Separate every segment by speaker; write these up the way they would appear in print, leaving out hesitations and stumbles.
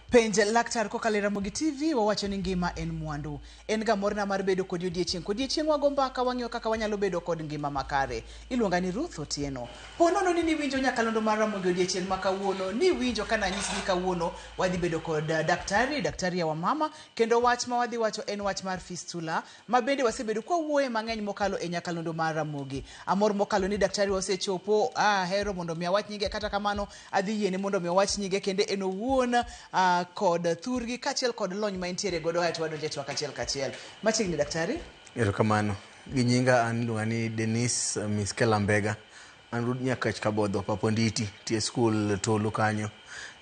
Speaker 1: Penj laktar kokalo Ramogi TV wawacho ni ngima en mwandu. En ga morna mar bedo kod odiechieng' kod odiechieng' wago mbaka wang'iyo kaka wanyalo bedo kod ngima makare. Iluonga ni Ruth Otieno. Ponono ni winjo nyakalondo mar Ramogi odiechieng' ma kawuono ni winjo kana nyisi ni kawuono wadhi bedo kod daktari ya wamama kendo wach ma wadhi wacho en wach mar fistula ma bende wasebedo kwa wuoye mang'eny mokalo e nyakalondo mar Ramogi. Amor mokalo ni daktari osechopo hero mondo mi awach nyige kata kamano adhi yiene mondo mi awach nyige kende en owuon kod thurgi kachiel kod lony ma intiere godo ato wadonje twak kachiel. Machiegni daktari?
Speaker 2: Erokamano. Gi nyinga an iluonga ni Dennis Miskela Mbega. An rud Nyakach Kabodho Paponditi tie skul Tolu kanyo.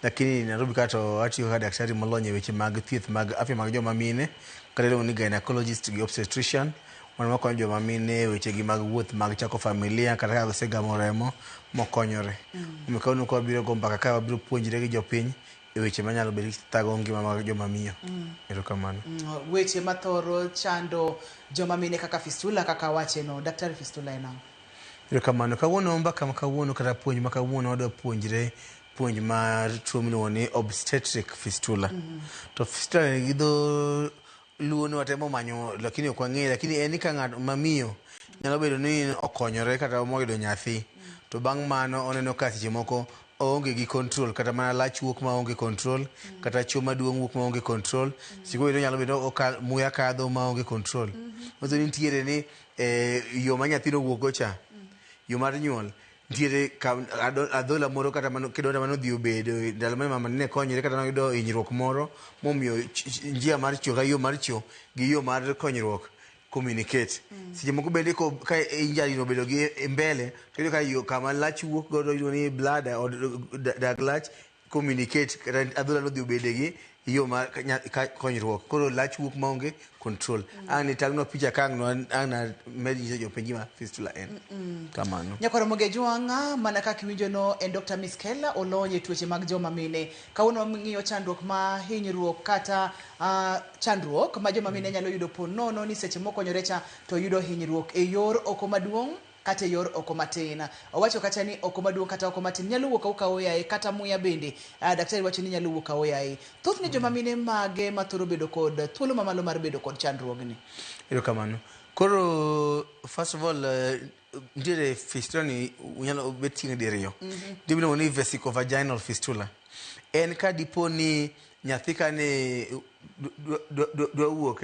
Speaker 2: Lakini Nairobi kato atiyo ka daktari molony e weche mag thieth mag afya mag joma mine, kata iluongo ni gynecologist gi obstetrician. Wan makonyo joma mine weche gi mag wuoth mag chako familia kata ka osegamo remo mokonyore. Kawuono kwa biro go mbaka ka wabiro puonjre gi jopiny e weche manyalo bedo thago ngima mag joma miyo. Erokamano.
Speaker 1: Weche mathoro chando joma mine kaka fistula kaka wacheno, daktari fistula en ang'o?
Speaker 2: Erokamano. Kawuono mbaka ma kawuono kata puonj ma kawuono wadwa puonjre puonj mar tuo miluongo ni obstetric fistula. To fistula gi dho luo ni watemo manyo lakini ok wang'eyo, lakini en ni ka ng'at mamiyo nyalo bedo ni okonyore kata moyudo nyathi to bang' mano oneno ka seche moko oonge gi control kata mana lach wuok ma onge control kata chuo maduong' wuok ma onge control. Siko nyalo bedo muya kadho ma onge control. Ozo nitiere ni yo ma nyathino wuok cha, yo mar nyuol nitiere adhola moro kata mano kidonda mano dhi obedo ndalo ma mama ne konyre kata noyudo hinyruok moro momiyo njia mar chuo yo mar chuo gi yo mar konyruok communicate. Seche moko bende ka injali no bedo gi mbele to ka yo kama lach wuok godo ni bladder or dag lach communicate kata adhola no dhi obede gi yo mar konyruok. Koro lach wuok maonge control. Ani tagno picha kangno ana medije jopenji ma fistula en. Kamano.
Speaker 1: Nyakoro Ramogi Jwang'a mana kaka winjo no en Dr. Miskela olonye tuoche mag joma mine. Kawuono ng'iyo chandruok ma hinyruok kata chandruok ma joma mine nyalo yudo ponono ni seche mokonyore cha to yudo hinyruok e yor oko maduong' kata yor oko matin. Owacho kata ni oko maduong' kata oko matin nyalo wuok ka oyaye kata muya bende. Daktari wacho ni nyalo wuok ka oyaye. Thoth ni joma mine mage mathoro bedo kod thuolo mamalo mar bedo kod chandruogni.
Speaker 2: Erokamano. Koro first of all nitiere fistula ni unyalo bet tieng' diriyo. Dibino ni vesicovaginal fistula. En ka dipo ni nyathi ka ne dwa wuok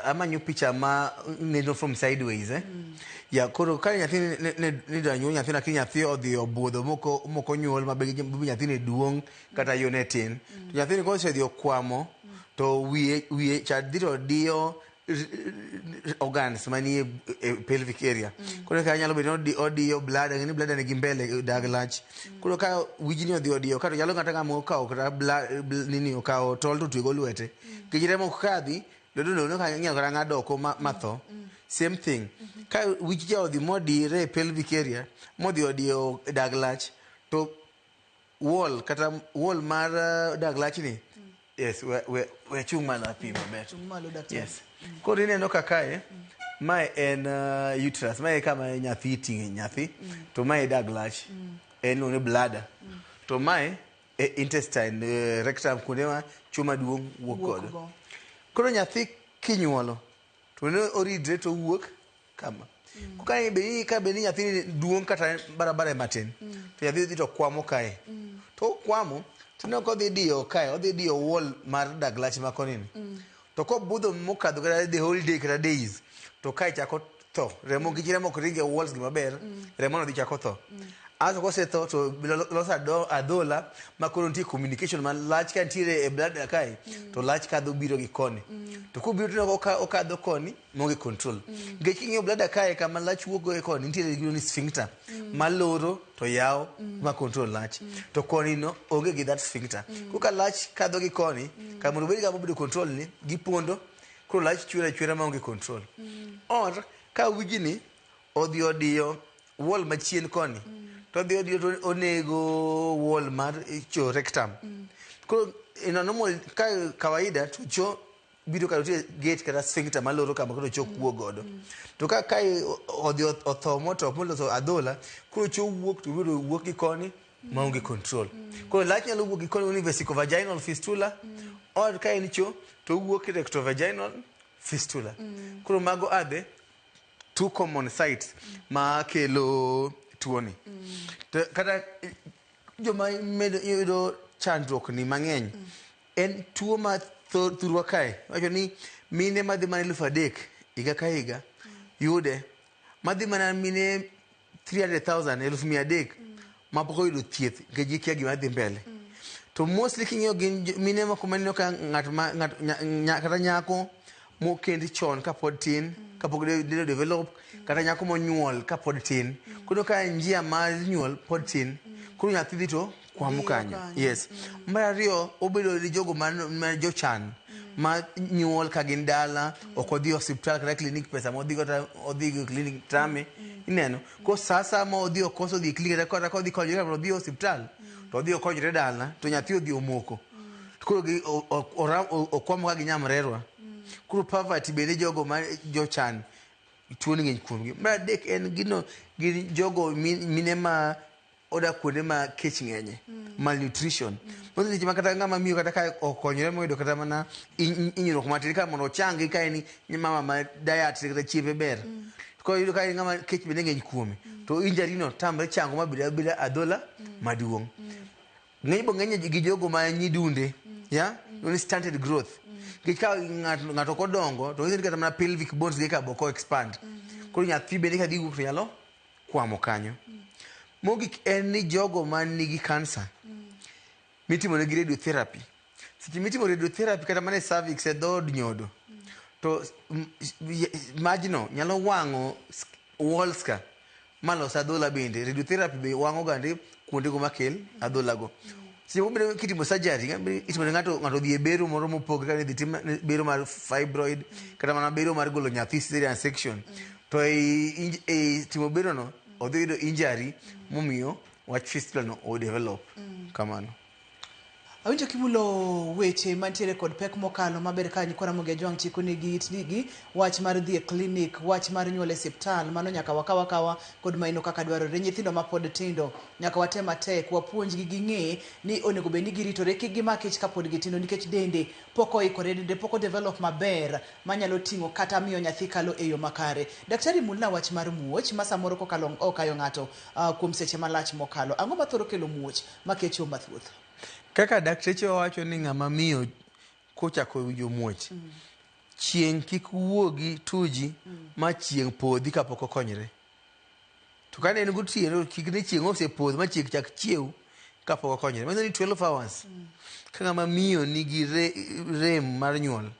Speaker 2: amanyo picha ma neno from sideways ya koro ka nyathi ni dwa nyuol nyathi lakini nyathi odhi obudho moko nyuol ma be nyathi ne duong' kata yo ne tin to nyathi ni kosedhi okwamo to wiye cha diro dio organs manie pelvic area. Koro ka nyalo bedo odiyo bladder ni bladder ne gi mbele dag lach. Koro ka wijini odhi odiyo kata nyalo kata ngamo kawo kata nini okawo tol to twego lwete kijire mok kadhi dodo ka nyalo kata ng'ado oko matho. Same thing. Ka wich ja odhi modire pelvic area modhi odiyo dag lach to wall kata wall mar dag lach ni yes we chung malo api maber.
Speaker 1: Chung malo daktari.
Speaker 2: Yes. Koro ineno kakae mae en uterus, mae kama nyathi ting'e nyathi to mae dag lach en no bladder to mae intestine rectum kuonde ma chuo maduong' wuok godo. Koro nyathi kinyuolo to ne oridre to wuok kama. Ka be ni nyathi duong' kata barabara matin to nyathi dhi to kwamo kae to kwamo to ne kodhi diyo kae odhi diyo wall mar dag lach ma konini to ko budho mokadho kata the whole day kata days to kae chako tho remo gi remo kringe walls gi maber remo no dhi chako tho aso kose tho to losa adhola ma koro nitie communication man lach ka ntiere e bladder kae to lach kadho biro gi koni to kubiro to okadho koni monge control nikech king'iyo bladder kae kama lach wuok e koni nitiere gi ni sphincter maloro to yaw ma control lach to koni no onge gi that sphincter kuka lach kadho gi koni kama mondo bedi ga mobedo control ni gipondo koro lach chwera ma onge control or ka wijini odhi odiyo wall machien koni to odhi odiyo to onego wall mar cho rectum koro in a normal ka kawaida to cho biro ka gate kata sphincter maloro kama koro cho kuo godo to ka odhi otho moto moloso adhola koro cho wuok to biro wuok gi koni maonge control. Koro lach nyalo wuok ikono ni vesicovaginal fistula or ka en cho to wuok rectovaginal fistula. Koro mago are the two common sites ma kelo tuoni. Kata joma medo yudo chandruok ni mang'eny en tuo ma thurwa kae. Wacho ni mine madhi mana 3,000 higa ka higa yude, madhi mana mine 300,000 1,300 ma pok oyudo thieth nikech gikia gima dhi mbele. To mostly king'iyo gin mine moko maneno ka kata nyako mokendi chon kapod tin, kapok dendo develop, kata nyako monyuol kapod tin. Koro ka njia mar nyuol pod tin, koro nyathi dhi to kwamo kanyo. Yes. Mar ariyo, obedo gi jogo ma jochan ma nyuol ka gin dala, ok odhi hospital kata klinik, pesa ma odhi klinik tame, ineno. Ko sasa ma odhi okoso dhi klinik kata kodhi konyore odhi hospital, to odhi okonyore dala, to nyathi odhi omoko. Koro okwamo ka ginyamrerwa. Koro poverty bende jogo ma jochan tuo ni ng'eny kuomgi. Mar adek en gin jogo mine ma oda kuonde ma kech ng'enye, malnutrition. Mondo seche ma kata ng'ama miyo kata ka okonyore moyudo kata mana hinyruok matin ka mondo ochangi ka en mama ma diet kata chiembe ber. Koro yudo ka en ng'ama kech bende ng'eny kuome, to injury no tamre chango ma beda adhola maduong'. Ng'eny gi jogo ma nyidunde, ya, only stunted growth. Nikech ka ng'ato kodongo to kata mana pelvic bones gi ka boko expand. Koro nyathi bende ka dhi wuok to nyalo kwamo kanyo. Mogik en ni jogo man nigi kansa mitimo negi radiotherapy. Seche mitimo radiotherapy kata mana e cervix e dhood nyodo, to majno nyalo wang'o walls ka malos adhola bende. Radiotherapy be wang'o gande kuondego makel adholago. Seche mobedo kitimo surgery, itimo ne ng'ato dhi e bero moro mopog, ka dhi tim bero mar fibroid kata mana bero mar golo nyathi cesarean section. To e timo bero no odhi yudo injury momiyo wach fistula no o develop kamano.
Speaker 1: Awinjo kimulo weche mantiere kod pek mokalo maber ka nyikora moge jwang' chiko nigi itnigi wach mar dhi e klinik, wach mar nyuol e osiptal, mano nyaka wakawa kod maino kaka dwarore. Nyithindo ma pod tindo nyaka watem matek wapuonjgi ging'e ni onego bed ni giritore kik gimak ich kapod gitindo, nikech dende pok oikore, dende pok develop maber manyalo ting'o kata miyo nyathi kalo e yo makare. Daktari, mulna wach mar muoch ma samoro kokalo okayo ng'ato kuom seche malach mokalo. Ang'o mathoro kelo muoch makecho mathuoth?
Speaker 2: Kaka dakteche wacho ni ng'ama miyo kochako winjo muoch, chieng' kik wuogi tuji ma chieng' podhi kapok okonyre. To ka en gotieno, kik ni chieng' osepodho ma chieng' chak chiew kapok okonyre. Mano ni 12 hours. Ka ng'ama miyo nigi rem mar nyuol,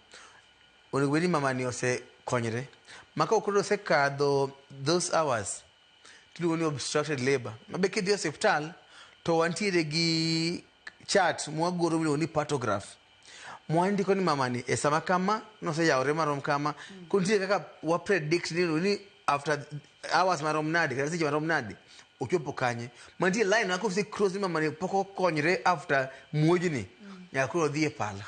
Speaker 2: onego bed ni mamani osekonyre. Maka ok osekadho those hours, tiluongo ni obstructed labor. Mabe kidhi e osiptal to wantiere gi chart mwagoro miluongo ni patograph. Mwandiko ni mamani e sama kama noseyawore marom kama, kontiere kaka wa predict ni after hours marom nade kata seche marom nade ochopo kanye. Mantie line ma kose cross ni mamani pok okonyre after muojni, nyaka koro dhi e pala.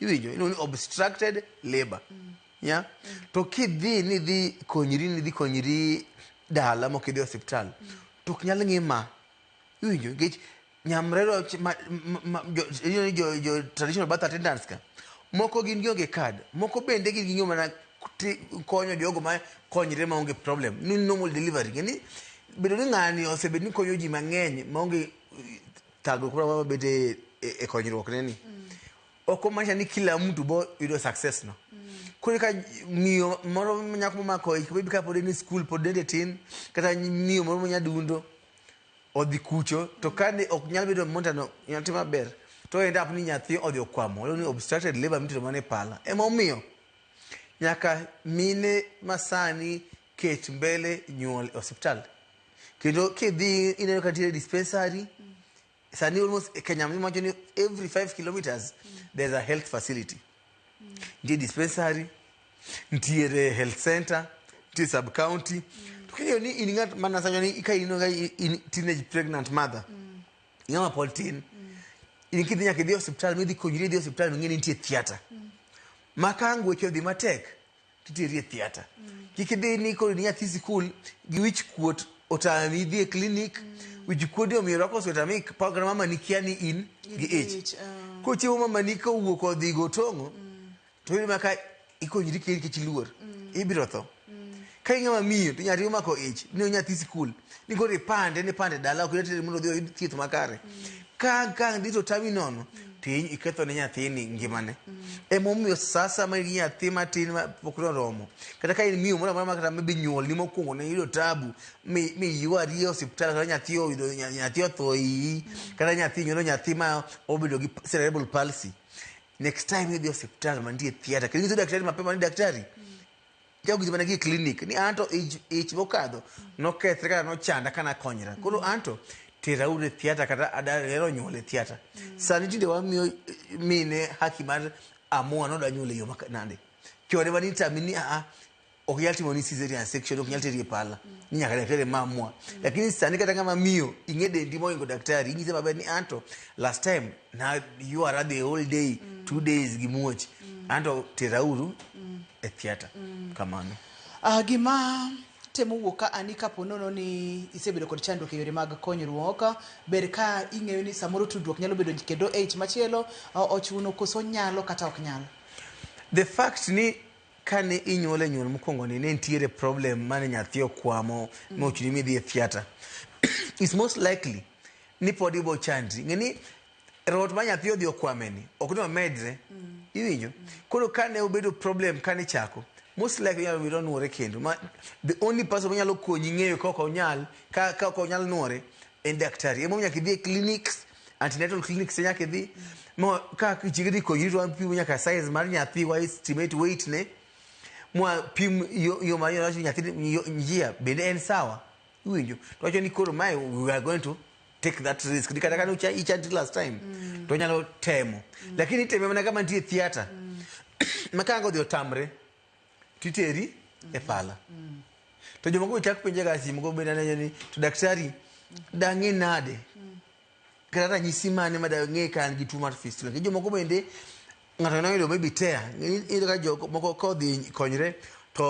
Speaker 2: Iwinjo ni obstructed labor. Ya? To kidhi ni dhi konyri dala mok idhi osiptal, to ok nyal ng'ima. Iwinjo nikech nyamrero jo traditional birth attendants ka moko gin gionge card, moko bende gin ging'yo mana konyo jogo ma konyre maonge problem ni normal delivery. Kini bedo ni ng'ani osebed ni konyo ji mang'eny maonge thagruok moro mabede e konyruok neni, ok omanisha ni kila mtu bo yudo success no. Koro ka miyo moro nyako momako ich bebi ka pod ni school pod dende tin, kata miyo moro nyadundo odhi kucho, to kane ok nyal bedo montano nyathi maber, to end up ni nyathi odhi okwamo. Ni obstructed labor mitiro mane pala. Ema omiyo nyaka mine masani ket mbele nyuol e osiptal. Kendo kidhi ineno ka nitiere dispensary. Sani almost Kenya mwacho ni every 5 kilometers there's a health facility. Nitiere dispensary, nitiere health center, nitiere sub county. Tukio ni iningat manasanyo ni ika in teenage pregnant mother. Ingama pod tin. Inikidhi nyaka dhi hospital, midhi konyri dhi hospital ng'eni nitie theater. Makangu echo dhi matek, titirie theater. Kikidhi ni koro ni nyathi sikul gi wich kuot otami dhi e clinic, wich kuodi omiyo rwako sweta mi program mama ni kia ni in gi ich. Kochiwo mama ni ka wuok odhi go tongo to iyudo maka ikonyri kiri kich luor ibiro tho. Ka ing'ama miyo to nyathi omako ich ni nyathi skul ni koro ipande dala ok itere mondo odhi oyud thieth makare. Ka dito tami nono to iketho ne nyathini ngimane. Emomiyo sasa ma nyathi matin ma pok oromo kata ka in miyo moro amora kata maybe nyuol ni mokwongo ne yudo tabu mi yuari e osiptal kata nyathi oyudo nyathi otho iyi kata nyathi nyuolo nyathi ma obedo gi cerebral palsy. Next time idhi osiptal mantie theater kendo nyiso daktari mapema ni daktari jago gizimana gi clinic ni anto ich mokadho nokethre kata nochanda kana konyra koro anto tera ure theater kata adaro nyuole theater. Sani tinde wamiyo mine haki mar amua noda nyuole yo nande chore mani tamini ok nyal timo ni cesarean section ok nyal teri e pala ni nyaka daktari mamua. Lakini sani kata kama miyo ing'e dendi moingo daktari ing'ise maber ni anto last time na you are the whole day 2 days gi muoch anto tera uru e theater kamano.
Speaker 1: Gima temo wuok ka ani kapo nono ni isebedo kod chandruok e yore mag konyruok ber ka ing'eyo ni samoro tudruok nyalo bedo kendo ich machielo ochuno koso nyalo kata ok nyalo.
Speaker 2: The fact ni kane inyuole nyuol mokwongo ni ne ntiere problem mane nyathi okwamo mochuni midhi e theater is most likely ni pod ibo chandri ng'eni rot ma nyathi odhi okwameni ok ni omedre iwinjo. Koro kane obedo problem kane chako most likely nyalo biro nuore kendo the only person nyalo konyi ng'eyo koko onyal ka ok onyal nuore en daktari. Emo nyaka idhi e clinics antenatal clinics nyaka idhi mo ka chigri konyi to pimo nyaka size mar nyathi wa estimate weight ne mo pim yo ma yo nyathi njia bende en sawa iwinjo. To wacho ni koro mai we are going to take that risk dikata kana ichandi last time to nyalo temo lakini temo mana kama ntie theater makango dio tamre titeri e pala to jomoko chak penje ga simu go benda ni to daktari dangi nade kata nyisi mane madang'e kan gi tuo mar fistula ke jomoko bende ng'ato no yudo maybe tear ile ka jomoko kodhi konyre to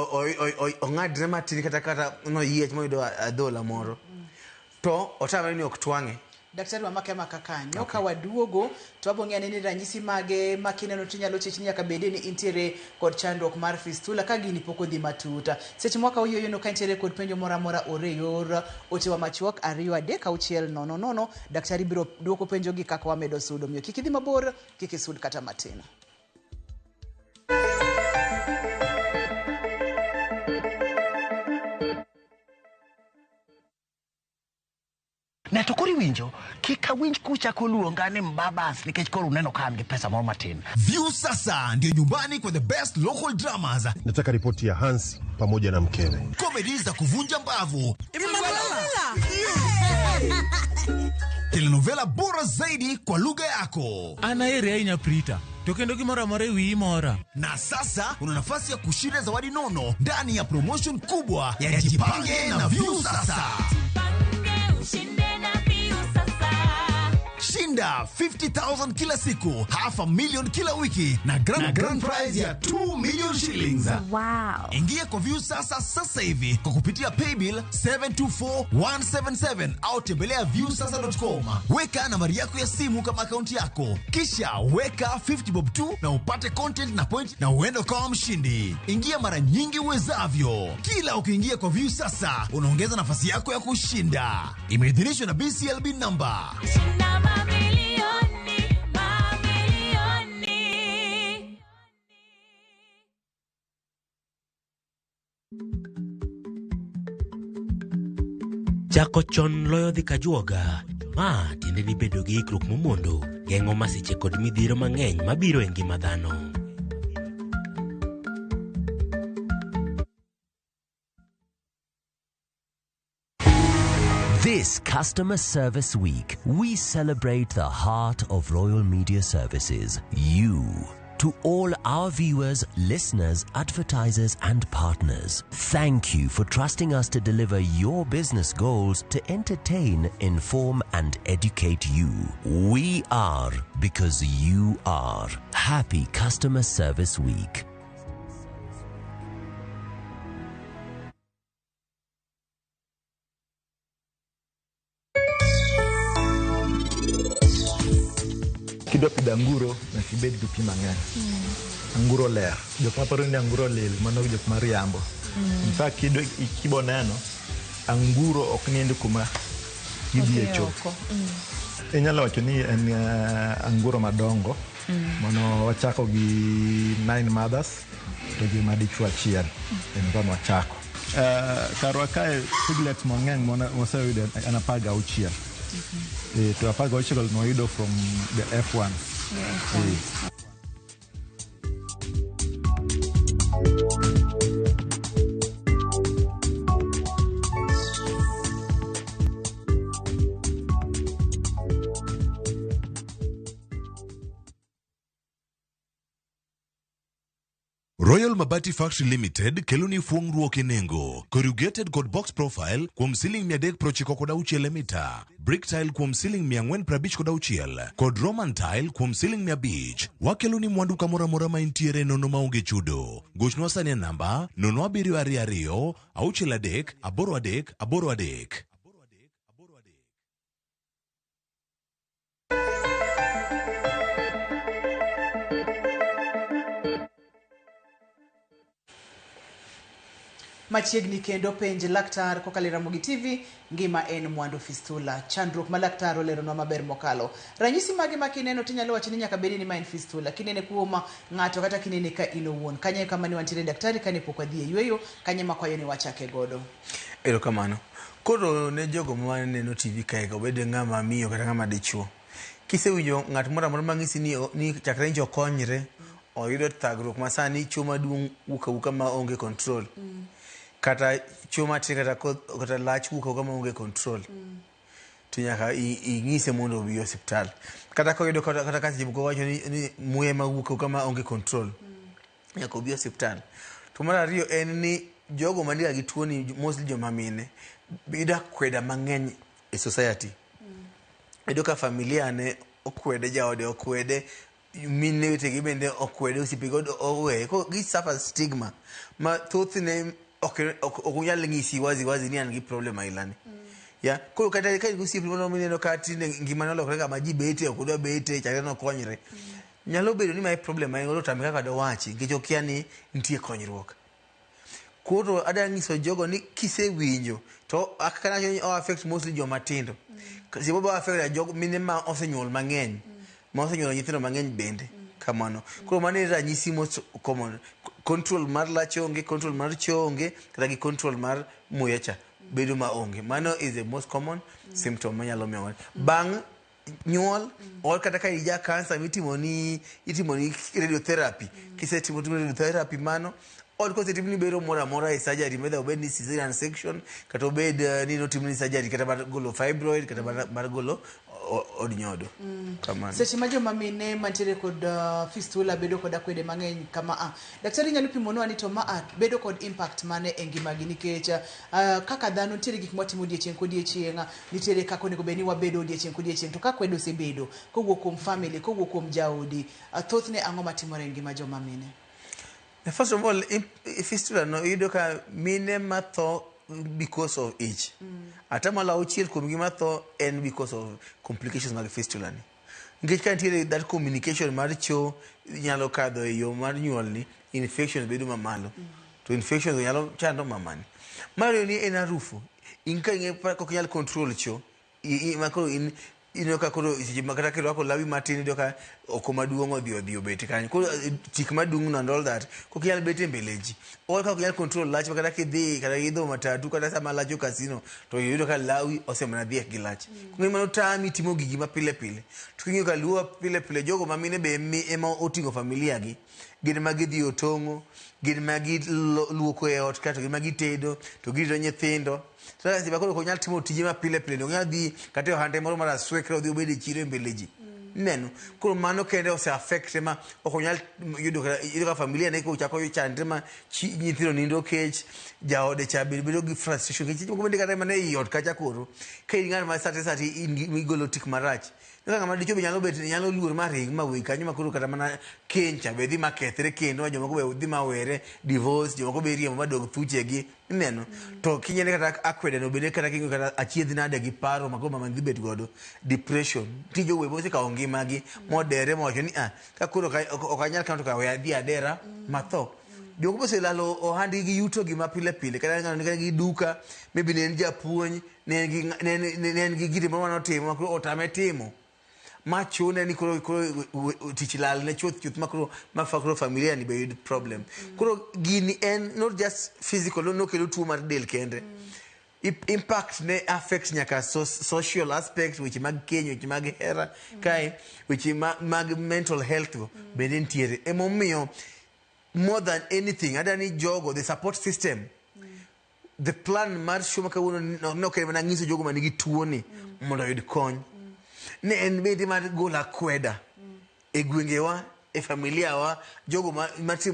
Speaker 2: ong'adre matin kata no yiech moyudo adhola moro to otamre ni ok twang'e.
Speaker 1: Daktari wa make kanyo ka waduogo to abonge anene ranyisi mage makineno tinyalo chechi nyaka bede ni intiere kod chandruok mar fistula ka gini poko dhi matuta seche mwaka uyo yono ka intiere kod penjo mora ore yor otewa machuok 23600. Daktari biro duoko penjo gi kaka wamedo sudo miyo kiki dhi mabor kiki sud kata matin.
Speaker 3: Na to kori winjo kika winj kucha koluonga ni mbabas nikech koro uneno kama ni pesa moro matin.
Speaker 4: View sasa ndio nyumbani kwa the best local dramas.
Speaker 5: Nataka ripoti ya Hans pamoja na mkewe.
Speaker 4: Comedy za kuvunja mbavu. Telenovela bora zaidi kwa lugha yako.
Speaker 6: Anaere ainya Prita. Tokendo gimora mare wi mora.
Speaker 4: Na sasa una nafasi ya kushinda zawadi nono ndani ya promotion kubwa ya Jipange na View sasa. Shinda 50,000 kila siku, $500,000 kila wiki na grand prize ya 2 million shillings.
Speaker 7: Wow.
Speaker 4: Ingia kwa View sasa hivi kwa kupitia paybill 724177 au tembelea viewsasa.com. Weka nambari yako ya simu kama akaunti yako. Kisha weka 50 bob tu na upate content na point na uende kwa mshindi. Ingia mara nyingi uwezavyo. Kila ukiingia kwa View sasa unaongeza nafasi yako ya kushinda. Imeidhinishwa na BCLB number.
Speaker 8: Chako chon loyo dhi kajuoga. Ma tiende ni bedo gi ikruok momondo geng'o masiche kod midhiro mang'eny mabiro e ngima dhano.
Speaker 9: This Customer Service Week, we celebrate the heart of Royal Media Services, you. To all our viewers, listeners, advertisers, and partners, thank you for trusting us to deliver your business goals to entertain, inform, and educate you. We are because you are. Happy Customer Service Week.
Speaker 7: Kidwa pidho anguro na kibed gi pi mang'eny. Anguro ler. Jok maparo ni anguro lil, mano jok mariambo. In fact, kibo neno, anguro ok nind kuma gidhi e cho. Inyalo wacho ni en anguro madongo. Mano wachako gi 9 mothers to gi madichuo achiel. En kono wachako. Karwa kae piglets mang'eny moseyudo en 16. To 16 noyudo from the F1.
Speaker 10: Royal Mabati Factory Limited keloni fuong'ruok e nengo. Corrugated kod box profile kuom siling 396 mita. Brick tile kuom siling 456 kod Roman tile kuom siling 500. Wakeloni mwandu kamora mora ma intiere nono maonge chudo. Gochno sani namba 0722 63 83 83.
Speaker 1: Machiegni kendo penj laktar kokalo Ramogi TV, ngima en mwandu fistula. Chandruok ma laktar oleronwa maber mokalo. Ranyisi mage ma kineno tinyalo wacho ni nyaka bedi ni ma en fistula. Kinene kuoma ng'ato kata kinene ka ino wuon. Kanye kama ni wantiere daktari kane pok wadhi e yweyo, kanye makwayo ni wachake godo.
Speaker 2: Erokamano. Koro ne jogo ma neno TV kae go bede ng'ama miyo kata ng'ama dichuo. Kisewinjo ng'at moro amora mang'isi ni chakre njo konyre, oyudo thagruok masani chuo maduong' wuka ma onge control. Kata chuma ti kata lach wuka kama onge control. To nyaka ing'ise mondo obi hospital. Kata ko yudo kata kasi jibuko wacho ni muye ma wuka kama onge control. Nyaka obi hospital. To mar ariyo en ni jogo mandiga gi tuo ni mostly joma mine bida kweda mang'eny e society. Edo ka familia ne okwede jaode okwede mine wetegi bende okwede osipego owe ko gi suffer stigma ma thothne okunyal ng'isi wazi ni an gi problem ailani. Ya koro kata ka gusiep mono mineno kati ngima nolokore kama ji bete okudwa bete chakre no konyre. Nyalo bedo ni my problem ai ngolo tamika kado wachi nikech okia ni nitie konyruok. Koro ada ng'iso jogo ni kisewinjo to akana o affect mostly joma tindo. Sibo ba affect jogo mine ma osenyuol mang'eny. Ma osenyuol nyithindo mang'eny bende kamano. Koro mane ranyisi most common. Control mar lach onge, control mar cho onge, kata gi control mar muyecha bedo ma onge. Mano is the most common symptom manyalo miyo. Bang' nyuol or kata ka ija cancer itimo ni radiotherapy. Kisetimo radiotherapy mano or kosetimni bero mora mora e surgery whether obed ni cesarean section kata obed ni notimni surgery kata mar golo fibroid kata mar golo od nyodo. Kamano.
Speaker 1: Seche ma joma mine mantiere kod fistula bedo kod akwede mang'eny kama daktari nyalo pimonwa ni to bedo kod impact mane e ngimagi nikech kaka dhano nitiere gik mwatimo odiechieng' kodiechieng', nitiere kaka onego bed ni wabedo odiechieng' kodiechieng', to kakwedo osebedo kowuok kuom family, kowuok kuom jaodi, thothne ang'o matimore e ngima joma mine?
Speaker 2: First of all, fistula no yudo ka mine matho because of age. Atamala auchiel kuom gima tho en because of complications mag fistula ni. Nikech ka nitiere that communication mar cho nyalo kadho e yo mar nyuol ni, infection bedo mamalo. To infection nyalo chando mamani. Mario ni en harufu. Inka inge kok nyalo control cho. Makoro inoka koro makata kero ako lawi matini doka okoma duongo odhi obeti kanyo. Koro tik madung and all that kok nyalo beti mbeleji. Or ka nyalo control lach makata kidhi kata idho matatu kata sama lacho kasino to yudo ka lawi osemana dhiek gi lach. Kungi mano tami timo gigi ma pile pile. Tukinyo ka luwa pile pile jogo mamine be ema otingo familia gi. Gin ma gidhi otongo, gin ma giluoko e ot kata gin ma gitedo, to girito nyithindo. Sasa si bakolo konyal timo tije ma pile pile ng'al di kata ohande moro mara swekre odhi obede chiro mbeleji. Neno koro mano kende ose affect ma okonyal yudo ka familia ne ko chako chandre ma nyithindo nindo kech jaode cha bedo gi frustration kech mo bende kata mane i ot kacha koro ka ng'al ma sate igolo tik marach ngama dicho be nyalo bet nyalo luor maring ma wi kanyo makuru kata mana kencha be dhi makethre kendo jomoko be dhi mawere divorce jomoko be riemo madog thuchegi ineno to kinyene kata akwede no bende kata kingo kata achiedh nade gi paro makoma man dhi bet godo depression tijo we bose ka ngimagi modere mowacho ni ka kuro ok anyal kanto ka we adhi adera matho joko bose lalo ohandi gi yuto gi mapile pile kata ngano ni gi duka maybe ne en japuonj ne en gi gidi moro manotimo makuro otame timo machune ni kuro tich lal ne chuth makuro familia ni be problem kuro gini en not just physical no kelo tuo mar del kende impact ne affects nyaka social aspect which mag kenyo which mag hera kai which mag mental health be nitiere emomiyo more than anything adani jogo the support system the plan mar shuma ka wono no ke mana ngiso jogo manigi tuo ni mondo yud kony ne en bende mar gola kweda e gwengewa e familia wa jogo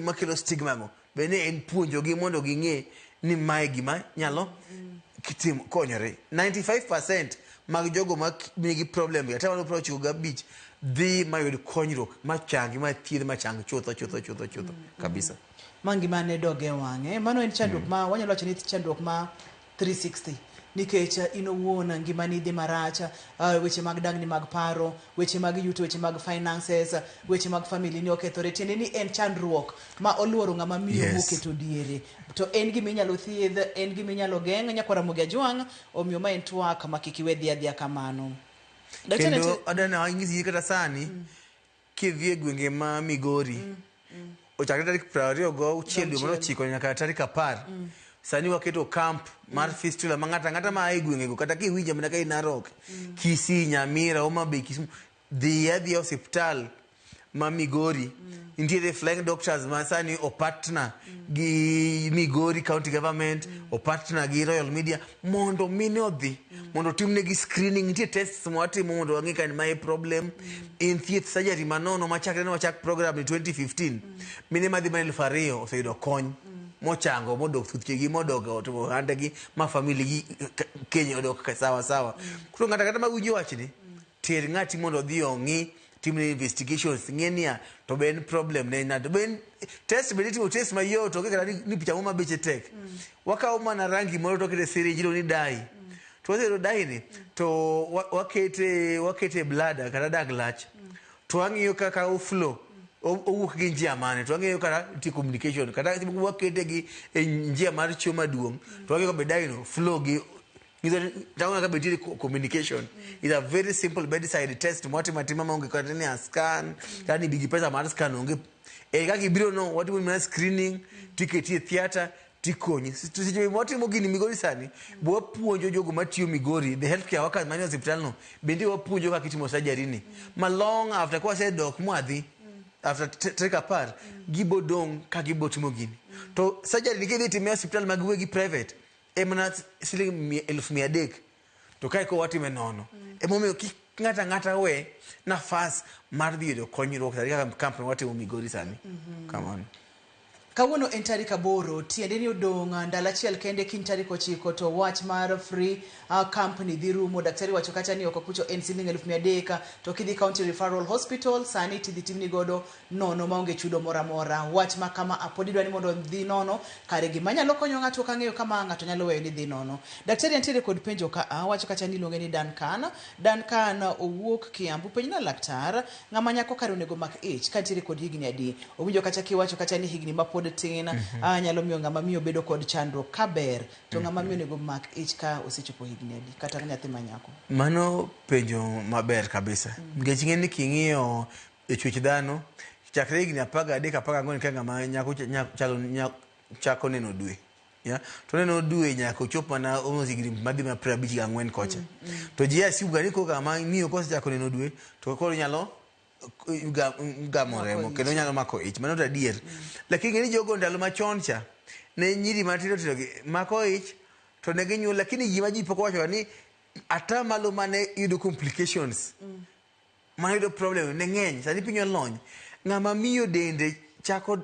Speaker 2: makelo stigma go bende en puonjo gi mondo ging'e ni mae gima nyalo kitim konyore 95% mag jogo ma nigi problem ata wano pro chuga beach dhi mayud konyruok machangi ma thieth machang chutho kabisa
Speaker 1: mangi mane doge wange mano en chandruok ma wanyalo wacho ni chandruok ma 360 nikech inowuona ngimani dhi maracha weche mag dangni mag paro weche mag yuto weche mag finances weche mag family ni okethore tiende ni en chandruok ma oluoro ng'ama miyo moketo diere to en gima inyalo thiedh en gima inyalo geng' nyakwara Mugi Ajwang' omiyo ma en twak ma kik iwe dhia kamano
Speaker 2: kendo adana ingisi kata sani kidhi e gwenge ma Migori ochakre tarik 26 dwe mar 9 nyaka tarik 10 sani waketo camp mar fistula ng'ata ma ai gwengego kata kiwinjo mana ka Narok Kisii Nyamira Homa Bay Kisumu dhi hospital ma Migori intiere flying doctors ma sani opatna gi Migori county government opatna gi Royal Media mondo mine odhi mondo timne gi screening intiere tests mwatimo mondo wang'e ka mae problem in thieth surgery manono wachak program ni 2015 mine madhi ma 2,000 oseyudo kony mochango modok thuthkegi modok to handegi ma family gi Kenya odok sawa kuro ngata ma winjo wachni ter ng'ati mondo dhi ong'i timne investigations ng'enia to ben problem ne na to ben test beditimo test mayo to kaka ni picha moma beche tek wakawo mana rangi moro to kete syringe ni dai to wazero dai ni to wakete bladder kata daglach to ang'iyo kaka oflow owuok gi njia mane to ang'eyo kata communication kata wakete gi njia mar chiwo maduong' to ang'eyo be dai no flow gi communication is a very simple bedside test matima maonge kata ni scan kata ni bigi pesa mar scan onge kaka ibiro no watimo mana screening tiketi e theater tikonyi tusijo watimo gini Migori sani bo wapuonjo jogo matiyo Migori the healthcare workers mani hospital no bende wapuonjo kaka itimo surgery ni ma long after kwa se dok mwadhi after take apart gibo dong ka gibo timo gini to surgery ni kidhi time hospital magwegi private emana siling 1,300 to kai ko watime nono emomiyo ng'ata we nafas mar dhi yudo konyruok kaka company watimo Migori sani kamano
Speaker 1: kawuono en tarik 8 tiende ni odong' ndalo achiel kende kiny tarik 9 to wach mar free company dhi rumo daktari wacho kata ni oko kucho en siling 1,300 to kidhi county referral hospital sani tidhi timni godo nono maonge chudo mora wach ma kama apodi dwani mondo dhi nono kare gima nyalo konyo ng'ato kang'eyo kama ng'ato nyalo weyo ni dhi nono daktari antiere kod penjo ka wacho kata ni luonge ni Duncan owuok Kiambu penjna laktar ng'ama nyako kare onego mak ich ka antiere kod higni adi owinjo kata kiwacho kata ni higni mapod tin nyalo miyo ng'ama miyo bedo kod chandruok kaber to ng'ama miyo nego mak ich ka osechopo higni adi kata nyathi manyako
Speaker 2: mano penjo maber kabisa nikech ng'eni king'iyo e chuech dhano chakre higni 13 14 ka ng'ama nyako chako neno dwe to neno dwe nyaka ochop mana higni madhi ma 54 kocha to ji asibuga ni ko ng'ama miyo kosechako neno dwe to koro nyalo gamoremo kendo nyalo mako ich mano adier lakini ngeni jogo ndalo machon cha ne nyiri matindo gi mako ich to ne ginyuol lakini gima ji pok wacho ni ata malo mane yudo complications mane yudo problem ne ng'eny sani piny olony ng'ama miyo dende chako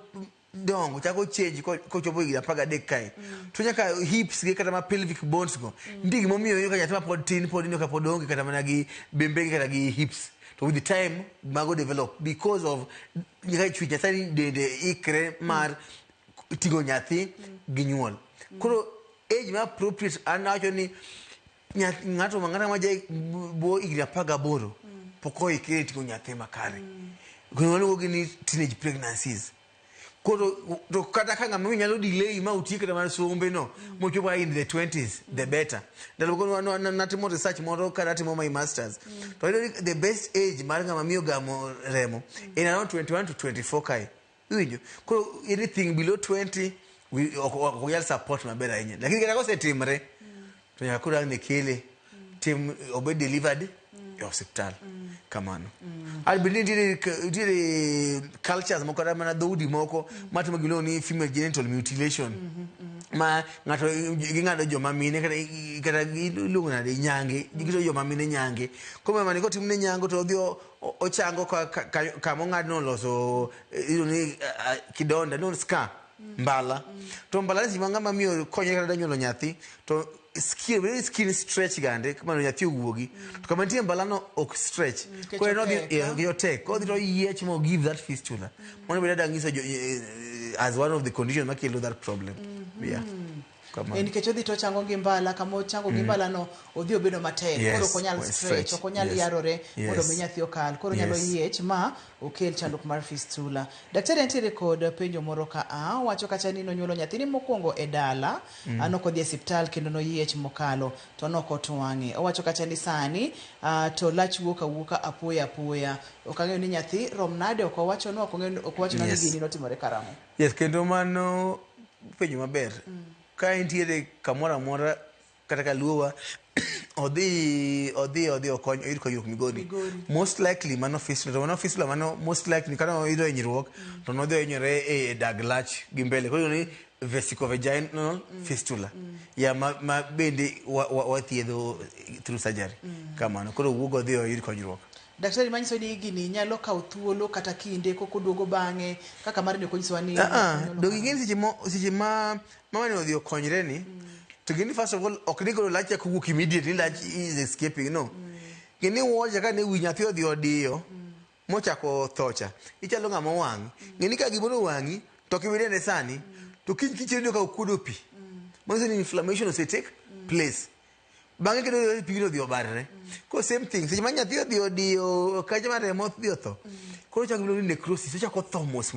Speaker 2: dongo chako change ko chopo higni 13 kae to nyaka hips gi kata ma pelvic bones go ndigi momiyo yo ka nyathi ma pod tin pod ka pod onge kata mana gi bembe kata gi hips. So with the time mago develop because of nyaka chwich nyathi de ikre mar tigo nyathi gi nyuol. Koro age ma appropriate anacho ni ngato mangana maje bo higni 18 poko ikre tigo nyathi makare. Kuna wale ni teenage pregnancies. Koro to kata kanga mimi nyalo delay ma utike na sombe no mochoba in the 20s the better. Ndalo kono natimo research moro kana timo my masters. To the best age maranga mamiyo gamo remo in around 21 to 24 kai. Winjo. Koro anything below 20 we okuyal support mabera yenye. Lakini kata kose timre to yakura ne kele team obe delivered hospital kamano. Albini dire cultures moko da mana doudi moko matimo gilo ni female genital mutilation. Ma ngato ngado joma mine kata lugna de nyange gito joma mine nyange koma mani ko timne nyango to dio ochango ka mo ngado loso ni kidonda no ska mbala to mbala si mangama miyo konye kata nyolo nyathi to skin stretch gande kama nyathi uwogi to kama ntie mbala no ok stretch ko no your take ko dito yech mo give that fistula mone beda ngisa as one of the conditions makelo that problem. Yeah.
Speaker 1: Enikecho dito chango gimbala kamo chango gimbala no odhi obedo matek koro konyal stretch okonyal yarore mondo menyathi okal koro nyalo yiech ma okel chandruok mar fistula. Daktari ntiere kod penjo moro ka wacho kacha ni nonyuolo nyathini mokwongo e dala anoko dhi hospital kendo no yiech mokalo to noko twange. Owacho kacha ni sani to lach wuoka apoya okang'eyo ni nyathi rom nade ok owacho no ok owacho ni gini notimore karamo.
Speaker 2: Yes, kendo mano penjo maber. Ka intiere kamora mora kata kaluwa odi okonyo ir koyuk migori most likely mano fistula mano most likely kana ido enyruok to no de enyore e daglach gimbele ko ni vesicovaginal fistula ya ma bende wathiedho through surgery kamano koro wugo dio ir konyruok.
Speaker 1: Daktari manyiso ni gini nyalo kawo thuolo kata kinde koko duogo bang'e kaka mar ne konyiso ni
Speaker 2: dogi ngin siche ma mama ne odhi okonyre ni to gini first of all ok ni golo lach kuwuok immediately lach is escaping no gini woja ka ne wi nyathi odhi odiyo mochako thocha ichalo ng'ama wang' gini ka gimoro wangi to kiwire ne sani to kichiro ka okudo pi most inflammation ose take place bang'e kendo pigno dhi obarre ko same thing seche ma nyathi odhi odiyo kacha mar remo dhi otho koro chako bilo ni necrosis ochako tho mos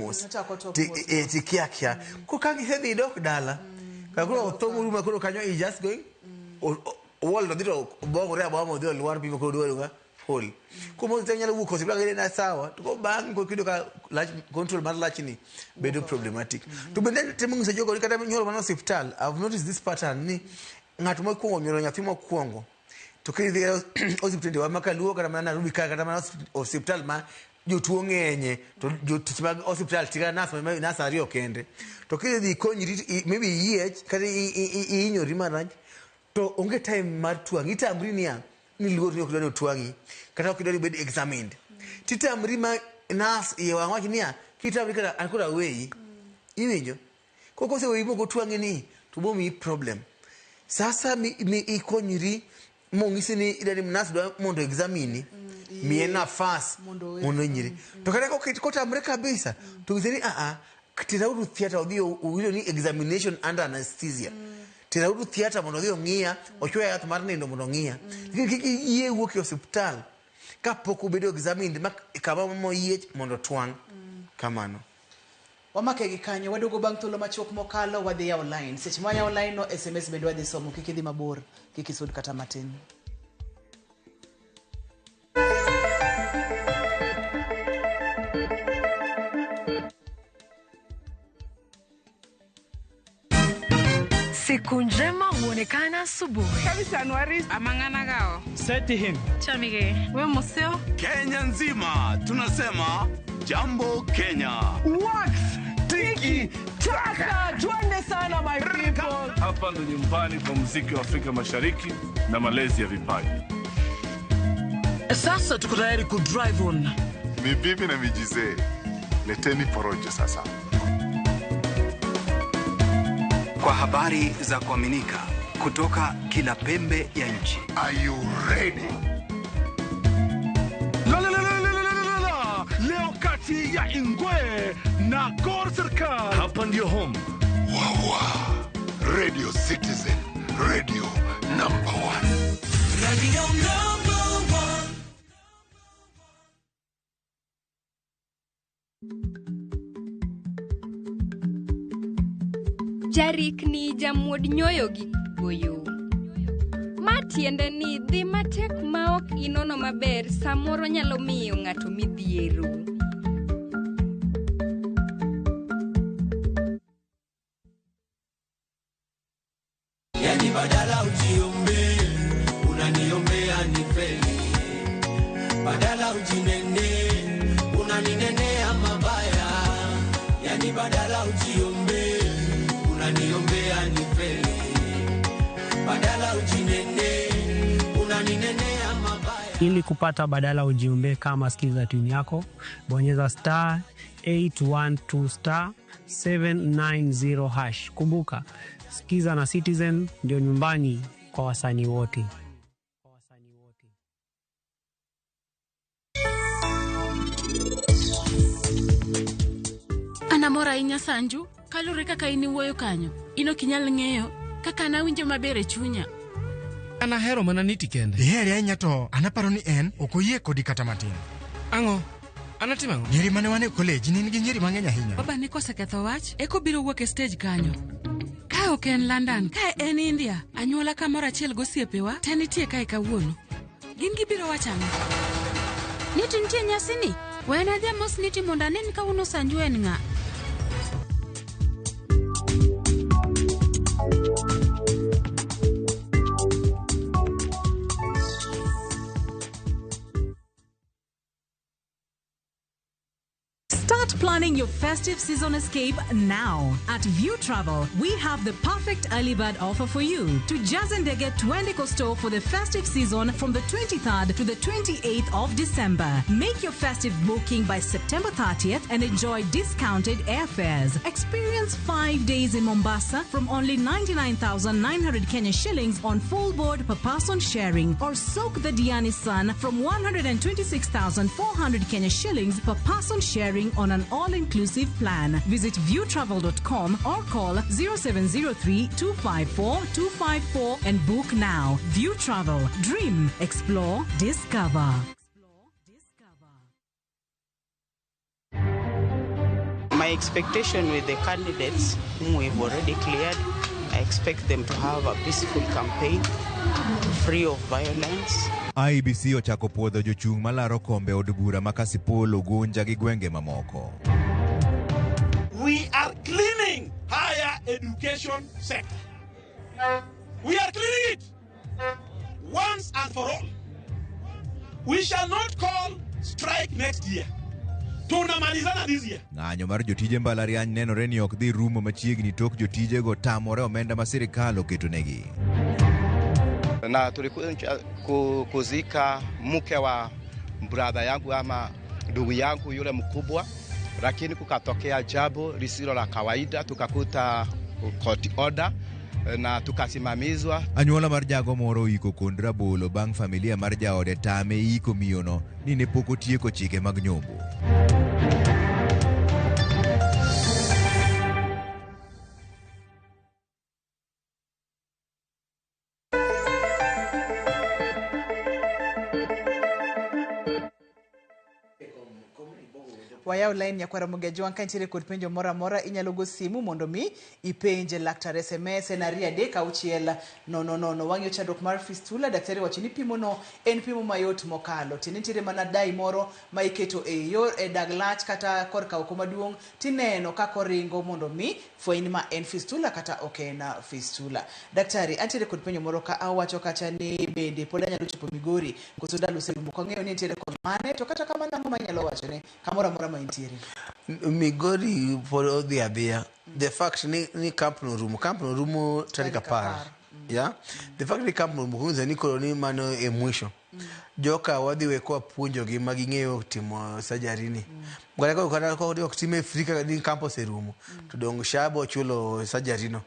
Speaker 2: tikia ko ka gisedhi dok dala ka koro otho moruma koro kanyo is just going wall no dito bogore abamo odhi olwar pimo koro dwaruga hole ko mo nyalo wuok hospital gele na sawa to ko bang ko kido ka control mar lach ni bedo problematic to bende temo ngise jogo kata nyoro man hospital I've noticed this pattern ni ng'ato mokwongo nyoro nyathi mokwongo to kidhi hospital wa makaluo kata mana rubi kata mana hospital ma jotuo ng'enye to jotich mag hospital tika nas ariyo kende to kidhi konyri maybe yiech kata inyori marach to onge time mar twang' itamri ni luor ni okidwani otwang'i kata okidwani bed examined titamri ma nas iye wang' wach niya kitamri kata an koda weyi iwinjo kokose weyi moko twang'i ni to bomi problem sasa mi ikonyri mong'isi ni idani nas dwa mondo examine miye nafas mondo nyiri to kata kotamre kabisa to gizeni tirauru theater odhi uwilo ni examination under anesthesia tirauru theater mondo odhi ong'iya ochwe yath mar nindo mondo ong'iya lakini yie wuok e hospital kapok ubedo examined kama moyiech mondo twang' kamano.
Speaker 1: Wamake gikanyo wadugo bang' thuolo machuok mokalo wadhi yaw line seche ma yaw line no SMS bende wadhi somo kik idhi mabor kik isud kata matin.
Speaker 11: Siku njema huonekana asubuhi.
Speaker 12: Kabisa Anuari amangana gao.
Speaker 6: Seti him.
Speaker 12: Chamige. We museo.
Speaker 13: Kenya nzima tunasema jambo Kenya.
Speaker 14: Wax, tiki, taka. Twende sana my people.
Speaker 15: Hapa ndo nyumbani kwa muziki wa Afrika Mashariki na malezi ya vipaji.
Speaker 14: Sasa tuko tayari ku drive on.
Speaker 16: Mibibi na mijize. Leteni porojo sasa. kwa habari za kuaminika kutoka kila pembe ya nchi.
Speaker 17: Are you ready?
Speaker 15: Leo kati ya Ingwe na Gor Serikali. Hapa ndio home.
Speaker 17: Radio Citizen, radio number 1.
Speaker 18: Radio number 1.
Speaker 19: Jarik ni jamuod nyoyo gi goyo. Matiende ni dhi matek maok inono maber samoro nyalo miyo ng'ato midhiero.
Speaker 18: Yani badala ujiombe, unaniombea nifeli. Badala ujinene, unaninenea mabaya. Yani badala ujiombe, unaniombea nifeli. Badala ujinene, unaninenea mabaya.
Speaker 20: Ili kupata badala ujiombe kama skiza tune yako, bonyeza *812 *790#. Kumbuka, Skiza na Citizen ndio nyumbani kwa wasanii wote.
Speaker 21: Anamora inya Sanju, kalure kaka ini wuoyo kanyo. Ino kinyal ng'eyo kaka nawinjo maber e chunya.
Speaker 22: Anahero mana niti kende.
Speaker 23: Iheri ahinya to anaparo ni en okoyie kodi kata matin.
Speaker 22: Ang'o? Anatimo ang'o?
Speaker 23: Nyiri mane wane college nigi nyiri mang'eny ahinya.
Speaker 21: Baba ni koseketho wach, eko biro wuok e stage kanyo. Ka ok en London, ka en India, anyuola kamoro achiel gosiepewa, te nitie kae kawuono. Gin gibiro wachang'o?
Speaker 24: Niti nitie nyasini? Wene adhi mos niti mondo anen kawuono Sanju en ng'a?
Speaker 25: Start planning your festive season escape now. At View Travel, we have the perfect early bird offer for you. To Jazendege Twende Costo for the festive season from the 23rd to the 28th of December. Make your festive booking by September 30th and enjoy discounted airfares. Experience 5 days in Mombasa from only 99,900 Kenya shillings on full board per person sharing, or soak the Diani Sun from 126,400 Kenya shillings per person sharing on an all-inclusive plan. Visit viewtravel.com or call 0703-254-254 and book now. View Travel. Dream. Explore. Discover.
Speaker 26: My expectation with the candidates whom we've already cleared, I expect them to have a peaceful campaign, free of violence.
Speaker 27: IBC ochako puodho jochung' malaro kombe od bura ma Kasipul, Ugunja gi gwenge mamoko.
Speaker 28: We are cleaning higher education sector. We are cleaning it once and for all. We shall not call strike next year. Tunamalizana this year.
Speaker 27: Ng'anyo mar jotije mbalariany nenore ni ok dhi rumo machiegni tok jotijego tamore omenda ma sirikal oketonegi.
Speaker 29: Na tulikuja kuzika mke wa brother yangu ama ndugu yangu yule mkubwa, lakini kukatokea jambo lisilo la kawaida, tukakuta court order na tukasimamizwa.
Speaker 27: Anyuola mar jago moro iko kondra bolo bang' familia mar jaode tame iko miyono ni ne pok otieko chike mag nyombo.
Speaker 1: Wayao line ya kwara mugejo anka nchire kod penjo mora mora inyalo go simu mondo mi ipenje laktar SMS na ria deka uchiela no wangyo chadok mar fistula daktari wachini pimo no en pimo mayot mokalo tinitire mana dai moro ma iketo e yor e daglach kata korka okoma duong tineno kako ringo mondo mi fweny ma en fistula kata okena fistula. Daktari antire kod penjo moro ka awacho kacha ni bende poda nyalo chopo Migori koso dalu serumo kang'eyo ni nitiere kod mane to kata kamana ng'ama nyalo wacho ne kamora mora maintiere
Speaker 2: Migori for the abia. The fact ni camp no room tarika par. Yeah. The fact ni camp no muhunza ni koloni mano e mwisho. Joka wadhi wekwa puonjo gi maging'eyo timo surgery ni. Ngala ko kana ko time Afrika ni campus e room. To dong shabo chulo surgery no.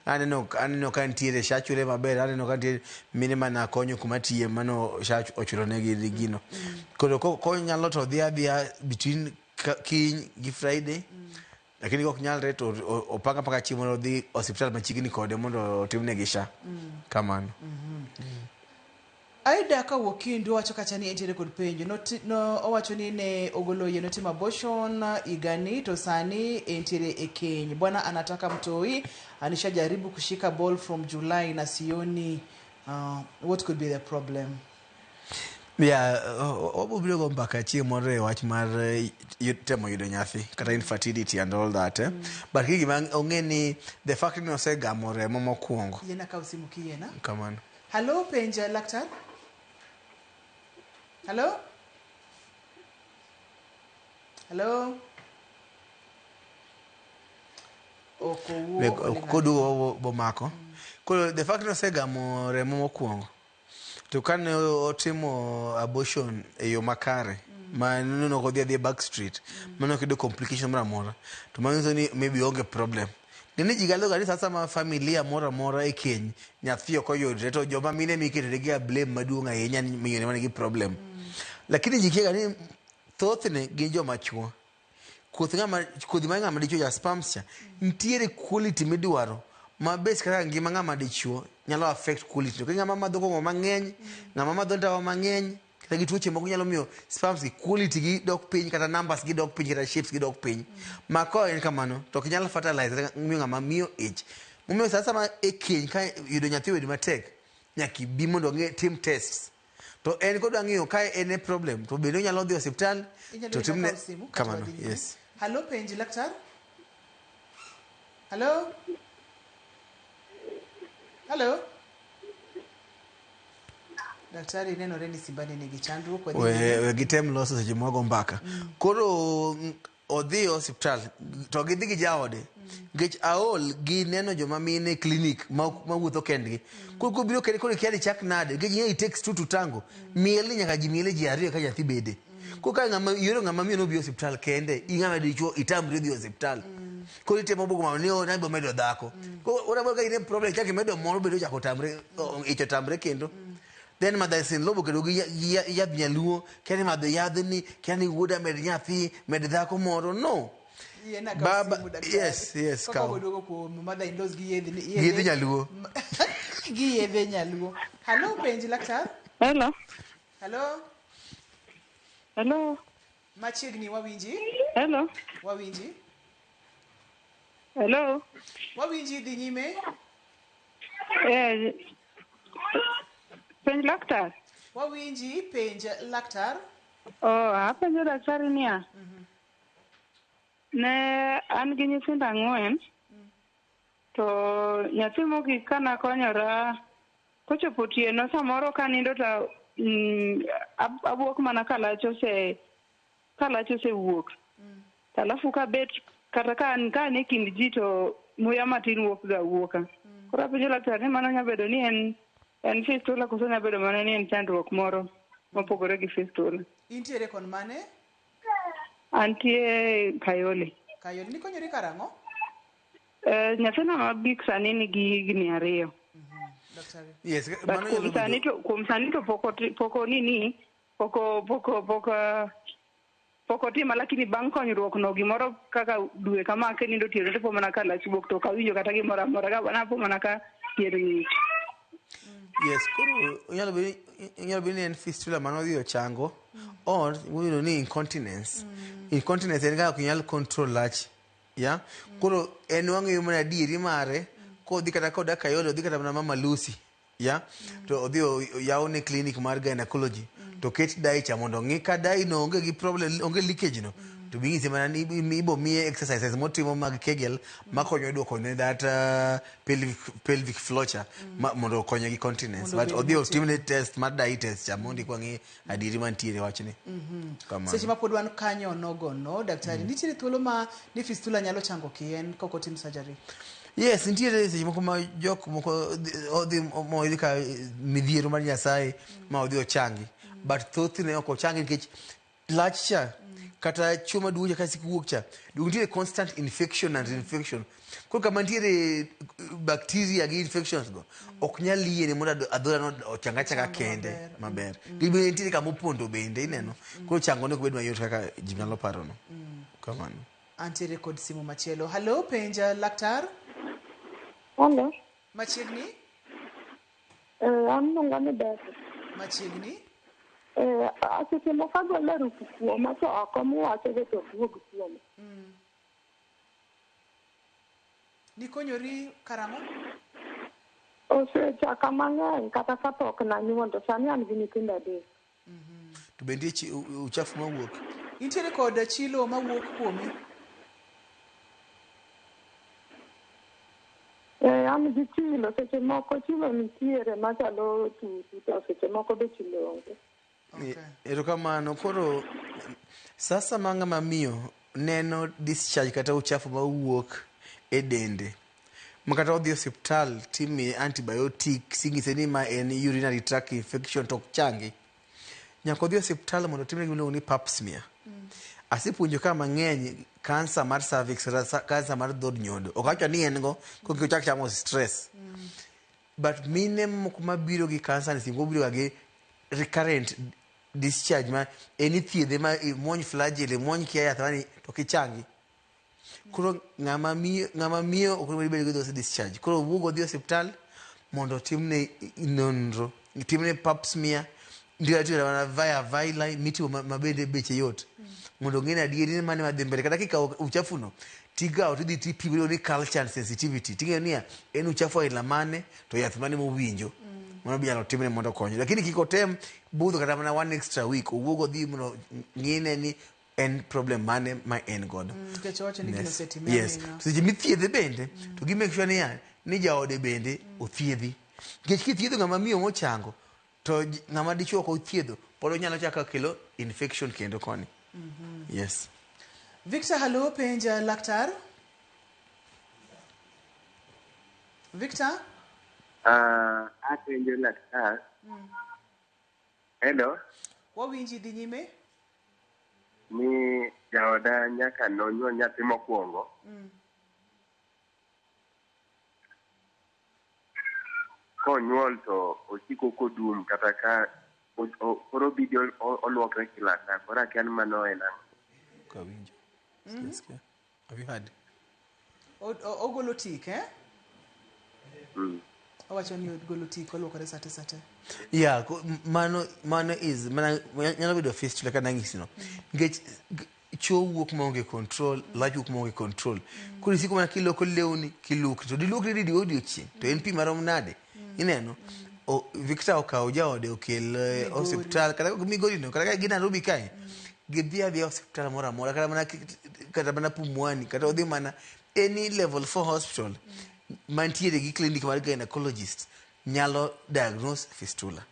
Speaker 2: aneno ka nitiere shachure maber, aneno ka nitiere mine mana konyo kuma tiye mano shach ochulo negi gino. Koro ko nyalo to dhi adhiya between kiny gi Friday, lakini kok nyalre to opanga paka chieng' mondo odhi osiptal machiegni kode mondo otimnegi sha kamano.
Speaker 1: Aida ka wokindu wacho kacha ni entiere kod penjo no owacho ni ne ogolo yeno timo abortion igani to sani entiere e keny. Bwana anataka mtoi, anishajaribu kushika ball from July na sioni what could be the problem?
Speaker 2: Obubiro go mbaka chieng' moro e wach mar temo yudo nyathi kata infertility and all that. But kigi man ong'e ni the fact ni osegamo remo mokwongo.
Speaker 1: Yena ka usimu kiyena.
Speaker 2: Kamano.
Speaker 1: Hello penja laktar. Hello? Hello?
Speaker 2: Kodu bomako. Kolo the fact ni osegamo remo mokwongo. To kane otimo abortion e yo makare ma no go the back street mano kido complication mora to manzo ni maybe onge problem nene jigalo gari sasa ma familia mora e keny nyathi ok oyudre to joma mine mikete gi blame maduong' ahinya ni miyone manigi problem lakini jikiga ni thothne gi joma chuo kodhi ma ng'ama dichuo ja spamscha ntiere quality midwaro ma base kaka ngima ng'ama dichuo nyalo affect quality. To ng'ama madho kongo mang'eny, ng'ama madho ndawa mang'eny, kata gi tuoche moko nyalo miyo sperms gi quality gi dok piny kata numbers gi dok piny kata shapes gi dok piny. Ma ko en kamano to ok nyalo fertilize miyo ng'ama miyo ich. Mumiyo sasa ma e keny ka yudo nyathi wedi matek nyaki bi mondo ng'e tim tests. To en kodwa ng'iyo ka en e problem to bende nyalo dhi hospital to timne kamano. Yes.
Speaker 1: Hello penji laktar. Hello? Hello? Daktari neno reni simbani nigi chandruok kwa
Speaker 2: we gitem loso seche mwago mbaka. Koro odhi hospital to gidhi gi jaode. Gech aol gi neno joma mine clinic ma wuotho kendgi. Koro biro kende koro kiadi chak nade. Gech it takes two to tango. Miele nyaka ji miele ji ariyo ka nyathi bede. Koro ka ng'ama miyo no bi hospital kende, ing'ama dichuo itamri dhi hospital. Koro itemo bugo ma ni na bo medo dhako. Koro ora boga ine problem chake medo moro bedo chako tamre icho tamre kendo. Then mother in lobo kedo gi yadh nyaluo kani madho yadhni kani wuoda med nyathi med dhako moro no. Baba yes
Speaker 1: ka godogo ko mother in laws gi
Speaker 2: yedhi nyaluo.
Speaker 1: Gi yedhi nyaluo. Hello penji laktar.
Speaker 12: Hello.
Speaker 1: Hello. Machiegni wawinji?
Speaker 12: Hello.
Speaker 1: Wawinji?
Speaker 12: Hello.
Speaker 1: Wawinji dhi nyime?
Speaker 12: Penj laktar.
Speaker 1: Wawinji penj laktar.
Speaker 12: Apenjo daktari niya. Ne an gi nyithindo 4 to nyathi mogik kana konyora kochopo otieno samoro kanindo to abuok mana kalach osewuok. Alafu kabet kata ka ne kind ji to muya matin wuok ga wuoka. Koro apenjo laktar ni mano nyabedo ni en fistula koso nyabedo mana ni en chandruok moro mopogore gi fistula.
Speaker 1: Intiere kon mane?
Speaker 12: Antie Kayole.
Speaker 1: Kayole ni konyori karang'o?
Speaker 12: Nyathina mabik sani nigi higni 2.
Speaker 2: Yes,
Speaker 12: kuom sani to poko tima lakini bang' konyruok no gimoro kaka dwe kama kenindo tiero to mana ka lach buok to kawinjo kata gimoro amora ka bana po mana ka tiero ng'ich.
Speaker 2: Yes, koro nyalo bini en fistula mano dhi ochango or you ni incontinence. Incontinence en ga ok nyal control lach. Ya? Koro en wang'eyo mana dieri mare ko dhi kata koda Kayole dhi kata Mama Lucy. Ya? To odhi yawne clinic mar gynecology. To ket daicha mondo ng'i ka dai no onge gi problem, onge leakage no. To bing'ise mana ni ibo miye exercises motimo mag Kegel makonyo duoko ne that pelvic floature mondo konyo gi continence. But odhi otimne test mar dai test cha mondo kwang'i adiri mantiere wachni.
Speaker 1: Seche ma pod wan kanyo nogono daktari nitiere thuolo ma ni fistula nyalo chango kien koko tim surgery.
Speaker 2: Yes, nitiere seche moko ma jok moko odhi moidhi ka midhiero mar Nyasaye ma odhi ochangi. But thothne ok ochangi nikech lach cha kata chuma duja kasi kuok cha dungiere constant infection and infection ko kama ntiere bacteria gi infections go ok nyal liye ne mondo adhola no ochangacha ka kende maber gibe ntiere kama opondo bende ineno ko chango ne ko bedo mayot kaka jingalo paro no kamano
Speaker 1: antiere kod simu machielo hello penja laktar
Speaker 3: hello
Speaker 1: machiegni
Speaker 3: an nongane data
Speaker 1: machiegni
Speaker 3: seche moko agolo rupu kuoma to oko muwacho go to wuog kuoma
Speaker 1: nikonyori karang'o
Speaker 3: osechaka mang'eny kata kapok nanyuondo sani an gi nyithindo adek
Speaker 2: to bende uchafu mawuok
Speaker 1: intiere kod chilo mawuok kuomi
Speaker 3: an gi chilo seche moko chilo nitiere machalo tutu to seche moko be chilo onge
Speaker 2: erokamano koro sasa manga mamiyo neno discharge kata uchafu mawuok e dende makata odhi hospital timi antibiotic singise ni ma en urinary tract infection tok changi nyaka odhi hospital mondo timne gimiluongo ni pap smear asipuonjo ka mang'eny kansa mar cervix kansa mar dhod nyodo ok awacho ni en go kokik ochak chamo stress but mine moko mabiro gi kansa ni singo biro gi recurrent discharge ma en ithiedhe ma imuony flagell imuony kia yath mani to kichangi koro ng'ama miyo ok onego bed gi dose discharge koro wuog odhi hospital mondo timne nonro timne pap smear ndio atiyo na via villi mitimo mabende beche yot mondo ng'ene adieri ni mane madhi mbele kata kikawo uchafu no tigawo tidhi tipimo ni culture and sensitivity ting'eyo ni en uchafu aina mane to yath mane mowinjo mondo binyalo timne mondo konyo lakini kikotem budho kata mana one extra week owuog odhi mondo ng'ine ni en problem mane ma en godo yes seche mithiedhe bende to gi make sure ni jaode bende othiedhi nikech kithiedho ng'ama miyo mochango to ng'ama dichuo ko thiedho pod onyalo chako kelo infection kendo koni yes
Speaker 1: Victor hello penja laktar Victor
Speaker 4: apenjo laktar hello
Speaker 1: wawinji dhi nyime
Speaker 4: ni jaoda nyaka nonyuol nyathi mokwongo konyuol to osiko kodum kata ka koro bidio oluokre kila saa koro akia ni mano en ang'o
Speaker 2: kawinjo have you heard
Speaker 1: ogolo tik owacho ni ogolo tik oluokore sate
Speaker 2: yeah mano is nyalo bedo fistula kana ng'isino nikech cho wuok maonge control lach wuok maonge control koro isiko mana kiloko lewni kilukri to dilukri di odiochieng' to en pi marom nade ineno Victor okawo jaode okel hospital kata migorino kata ka gi Nairobi kae gidhi adhia hospital moro amora kata mana Pumwani kata odhi mana any level 4 hospital mantiere gi clinic mar gynecologist nyalo diagnose fistula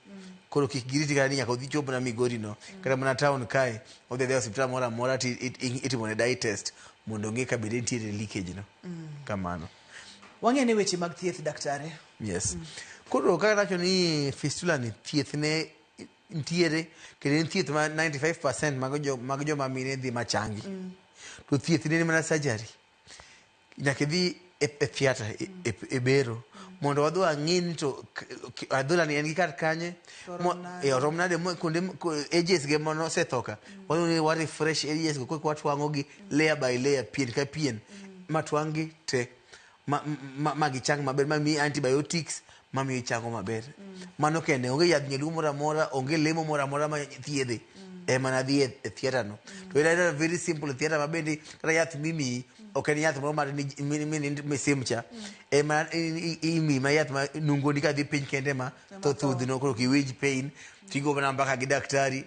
Speaker 2: koro kik giriti kata ni nyaka odhi chopo na Migorino kata mana town kae odhi adhia hospital moro amora itimo ne dye test mondo ng'e ka bende nitiere leakage no kamano
Speaker 1: wang'e ne weche mag thieth daktari
Speaker 2: yes koro kaka nacho ni fistula ni thieth ne ntiere kendo en thieth ma 95% mag joma mine dhi machangi to thieth ne mana surgery nyaka dhi e theatre e bero mondo wadho ang'ini to adhola ni en gi kar kanye orom nade kuonde ages ge mono osethoka wadho ni wa refresh areas go kwa twang'o gi layer by layer pien ka pien matwang' gi te ma gichang maber mami antibiotics mami chango maber mano kende onge yadh nyaluo moro amora onge lemo moro amora ma thiedhe mana dhi e theatre no to era very simple theatre mabende kata yath mimi ok en yath moro mar misimcha ema imi ma yath ma nungoni ka dhi piny kende ma thothudhno koro kiwinj pain tigo mana mbaka gi daktari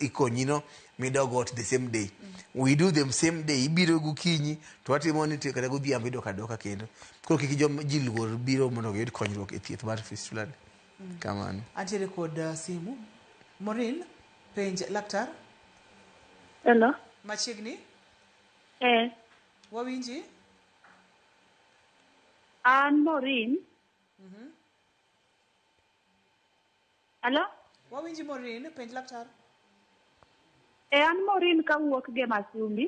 Speaker 2: ikonyino midog ot the same day we do them same day ibiro gokinyi to watimo ni kata godhiambo idok adoka kendo koro kik ji luor biro mondo giyud konyruok e thieth mar fistula kamano
Speaker 1: antiere kod simu Maureen penj laktar
Speaker 3: hello
Speaker 1: machiegni wawinji
Speaker 3: an Maureen hello
Speaker 1: wawinji Maureen penj laktar
Speaker 5: An Maureen kawuok gi Masumbi.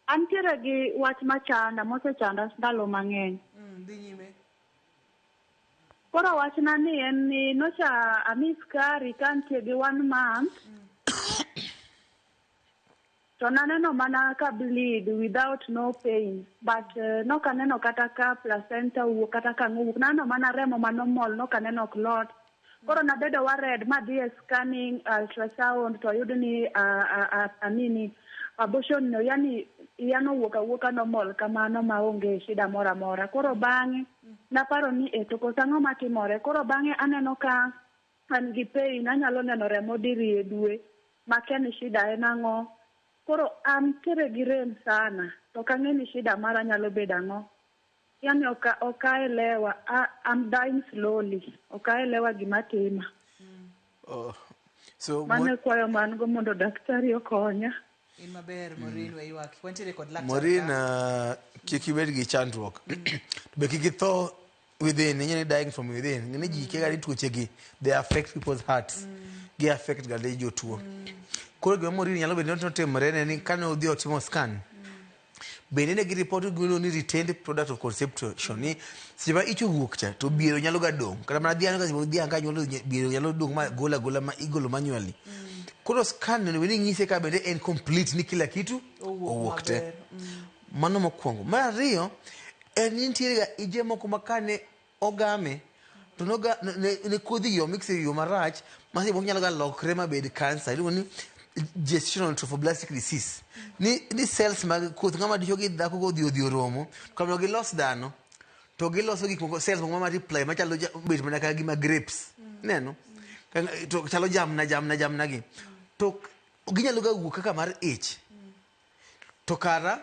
Speaker 5: Antiere gi wach machanda mosechanda ndalo mang'eny.
Speaker 1: Dhi nyime.
Speaker 5: Koro wachna ni en ni nocha amis kari kantie gi 1 month. To naneno mana ka bleed without no pain. But nokaneno kata ka placenta wuok kata ka ng'uwuok. Naneno mana remo manomol nokaneno ok lot. Koro nabedo worried madhi scanning ultrasound to yud ni anini abortion no yani yano wuoka normal kamano maonge shida mora mora. Koro bang'e naparo ni to kosang'o matimore. Koro bang'e aneno ka an gi pain anyalo neno remo diri e dwe makia ni shida en ang'o. Koro antiere gi rem sana to kang'e ni shida mara nyalo bedo ang'o. Yani okaelewa, I'm dying slowly. Okaelewa gima tima.
Speaker 2: So
Speaker 5: mane kwayo man go mondo daktari okonya.
Speaker 1: In maber Maureen we ywak. Wantiere kod laktar.
Speaker 2: Maureen kik ibed gi chandruok. Be kik itho within, ni dying from within. Ni ji ke gari tuoche gi, they affect people's hearts. Gi affect gade jotuo. Koro gima Maureen nyalo bedo ni otimore ni kane odhi otimo scan. Bende ne gi report gino ni retained product of conception ni siba icho wuok cha to biero nyalo ga dong kata mana dhiang ka siba dhiang ka nyalo biero nyalo dong ma gola ma igolo manually. Koro scan ne wini ngise ka bende en complete ni kila kitu owuok te. Mano mokwongo. Mar ariyo en nitie ga ije moko makane ogame to noga ne kodhi yo mix yo marach ma siba nyalo ga lokre ma bed cancer. Iluongo ni gestational trophoblastic disease. Ni cells mag koth ngama dicho gi dhako go odhi oromo kamano gi los dhano to gi loso gik moko cells moko multiply machalo bet mana ka gima grapes neno to chalo jamna gi to ginyalo ga wuok kaka mar ich to kara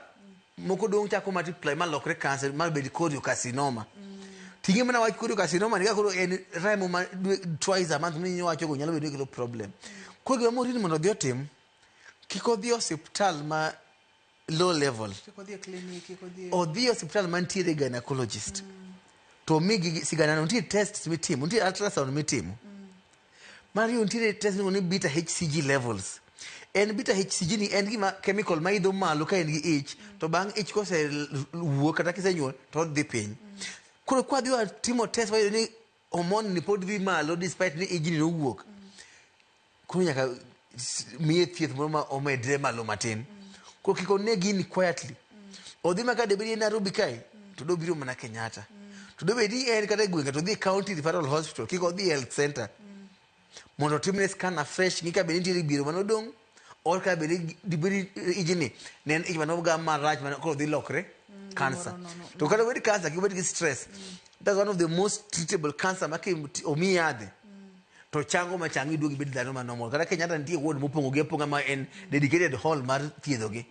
Speaker 2: moko dong chako multiply malokre cancer mar bed choriocarcinoma. Tingi mana wach choriocarcinoma ni ka koro en remo ma twice a month ni wacho go nyalo bedo kelo problem. Kwa gima Maureen mondo dhi otim kiko dhi hospital ma low level.
Speaker 1: Kiko dhi clinic, kiko dhi
Speaker 2: odhi hospital man tiere gynecologist. To migi sigana no tiere tests mitimo, tiere ultrasound mitimo. Mario tiere test ni beta HCG levels. En beta HCG ni en gima chemical ma idho malo ka en gi ich to bang ich ko se wuok kata kisenyuol to dhi piny. Koro kwa dhi timo test wa ni hormone ni pod dhi malo despite ni ijini no wuok. Koro nyaka miye thieth moro ma omedre malo matin. Koro kiko ne gini quietly. Odhi maka debedi en Nairobi kae to do biro mana Kenyatta. To do bedi en kata gwenge to dhi county referral hospital kiko dhi health center. Mondo timne scan afresh ngika bedi ntiere biro manodong or ka bedi dibedi ijini nen ich manoga marach man koro dhi lokre cancer. To kata bedi cancer kiko bedi stress. That's one of the most treatable cancer maki omiyadhe. To chango machangi duogi bedi dhano ma normal. Kata Kenyatta nitie ward mopongo gi aponga ma en dedicated hall mar thiedho gi.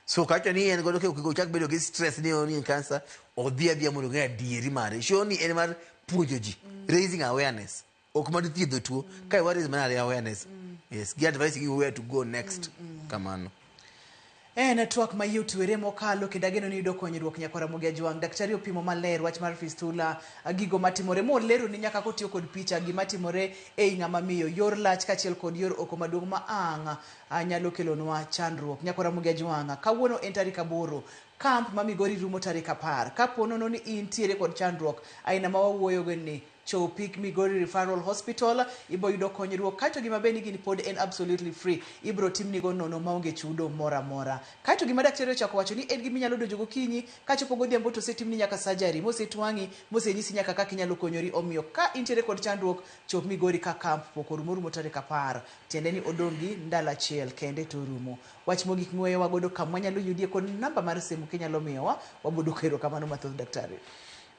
Speaker 2: So kacha ni en godo kiko chak bedo gi stress ni en cancer odhi adhiya mondo ng'e adieri mare. Show ni en mar puonjo ji, raising awareness. Ok mar thiedho tuo, kai what is mana awareness. Yes, gi advice gi where to go next. Kamano.
Speaker 1: Network mayot were mokalo kendo ageno ni yudo konyruok nyakora mogi ajwang'. Daktari opimo maler wach mar fistula gigo matimore molero ni nyaka kotiyo kod picha gima timore ei ng'ama miyo yor lach kachiel kod yor oko maduong' ma ang' nyalo kelonwa chandruok. Nyakora mogi ajwang' kawuono en tarik 8 camp ma Migori rumo tarik 10 kaponono ni intiere kod chandruok aina ma wawuoyogo ni chopi Migori Referral Hospital ibo yudo konyruok kaito gima beni gini pod en absolutely free ibro timni go nono maonge chudo mora mora kaito gima daktari ochako wacho ni en gima nyalo donjo gokinyi kachopo godhiambo to setimni nyaka surgery mosetwangi mosenyisi nyaka kaka inyalo konyori omiyo ka intiere kod chandruok chop Migori ka camp pokorumo tarik 10 tiende ni odongi ndala achiel kende to rumo wach mogik ng'weyo wagodo kama nyalo yudie kod namba mar simu kinyalo miyowa wabodo kero kamano mathoth daktari.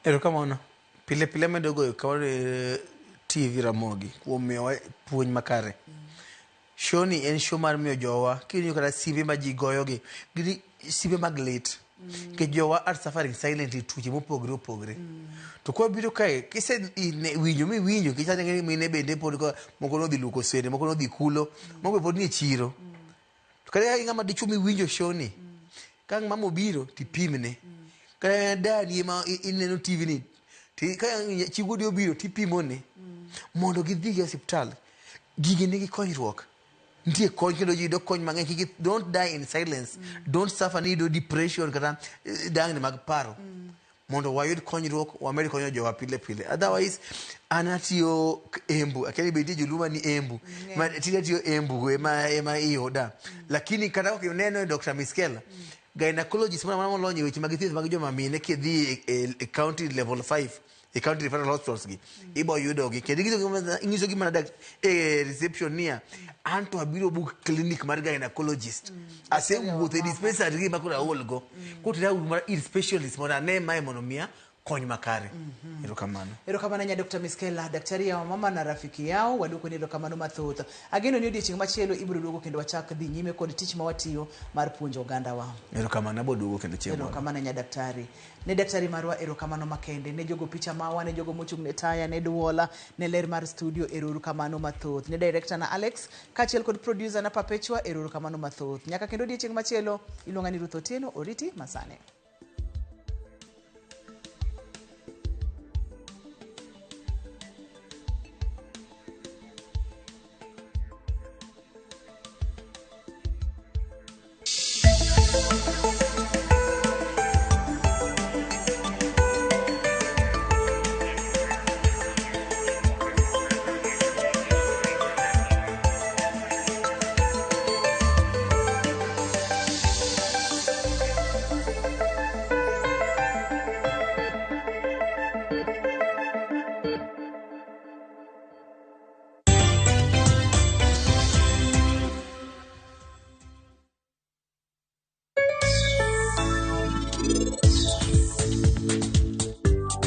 Speaker 2: Erokamano. Pile pile medo goyo kawre TV Ramogi kuom miyowa puonj makare. Show ni en show mar miyo jowa kinyo kata simbe ma ji goyogi gini simbe mag lit ke jowa are suffering silently tuoche mopogre opogre. To kwa biro kae kise winjo mi winjo kisa ngeni mine bende pod ko moko no dhi luko sende moko no dhi kulo moko pod ni chiro. To kare ngama dichu mi winjo show ni kang mamo biro tipimne. Kare dani ma ineno TV ni ti ka chigo dio biro tipimone mondo gidhi gi hospital gige nigi konyruok nitie kony kendo ji do kony mang'eny kik don't die in silence don't suffer ni do depression kata dangni mag paro mondo wayud konyruok wamed konyo jowa pile pile otherwise anatiyo embu akeni bedi juluma ni embu tida tiyo embu ema iyoda lakini kata ukineno Dr. Miskela gynecologist mana molonyo weche mag thieth mag joma mine kidhi e county level 5 e county referral hospitals gi ibo yudo gi kendo ingizo gi mana reception nia anto abiro book clinic mar gynecologist ase wuothe dispensary gi makura olgo kutira mar specialist mona ne mai monomia kony makare
Speaker 1: erokamano nya Dr. Miskela daktari ya mama na rafiki yao waduko ni erokamano mathoth ageno ni odiochieng' machielo ibiro duogo kendo wachak dhi nyime kod tich mawatiyo mar puonjo oganda wa
Speaker 2: erokamano abo duogo kendo chiemo
Speaker 1: erokamano nya daktari ne daktari marwa erokamano makende ne jogo picha mawa ne jogo mochung' ne taya ne duola ne ler mar studio erokamano mathoth ne director na Alex kachiel kod producer na Perpetua erokamano mathoth nyaka kendo odiochieng' machielo iluonga ni Ruth Otieno oriti masane